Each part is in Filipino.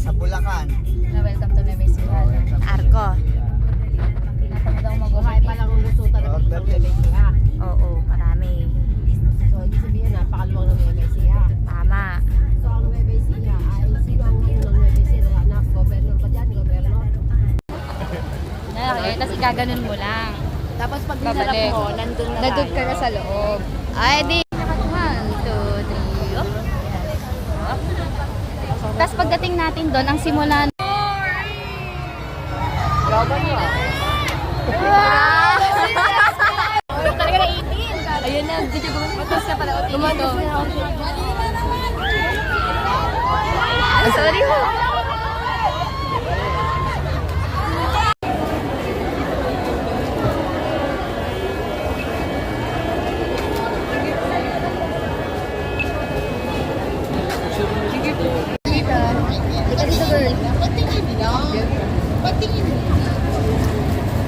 sa Bulacan. Na welcome to Nueva Ecija. Arco. Tinatamad ako Buhay pa lang ang lusutan ng Nueva Ecija. Oo, marami. So, ibig sabihin, napakaluwang ng Nueva Ecija. Tama. So, ang Nueva Ecija ay sino ang ngayon ng Nueva Ecija? Anak, gobernador ba dyan? Gobernador. Okay, tapos igaganon mo lang. Tapos pag Babalik. dinarap mo, nandun na Nandun ka tayo. na sa loob. Ay, di. 1, 2, 3. Up. Tapos pagdating natin doon, ang simulan. Grabe nyo. Wow! Talaga na 18. Ayun na, video ko. Matos na pala. Lumatos na ako. Sorry ho.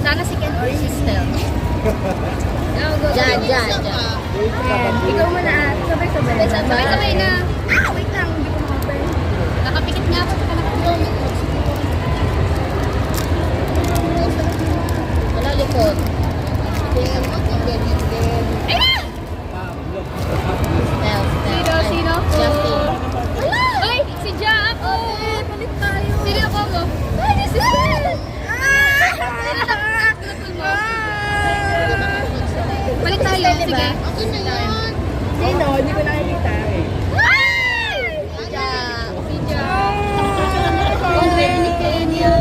Sana si Ken or si Stel. Diyan. Ikaw muna. Sabay-sabay na. Wait lang. Hindi ko makapay. Nakapikit nga ako. Wala likod. Ayan! Sino? Ay! Si Ja ako! Palit tayo! Sino ako mo? Ay! Si Stel! Balik tayo, sige. Okay na yan. Sino? Hindi ko nakikita. Ay! Si Ja. Ang very Kenya.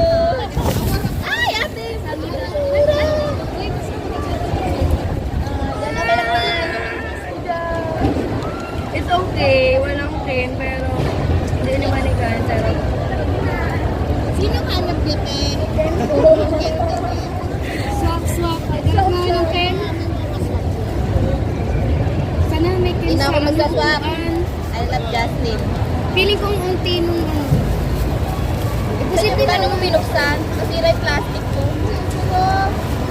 Ay, ate! It's okay. Walang pain, pero hindi naman ikaw. Sino hanap niya, te? Swak. Ganap nga ng pen. Sana may pen Hindi na ako sa magsaswak. upuan. I love Justin. Feeling kong unti nung ano. Kasi paano mo binuksan? Masira yung plastic ko.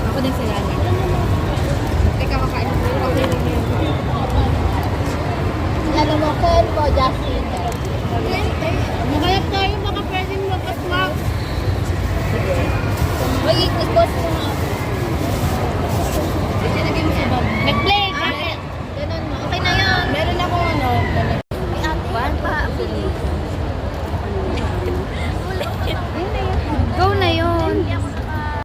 Ako din sila. Teka, kakain. Okay lang yun. Lalo mo, Ken po, Justin.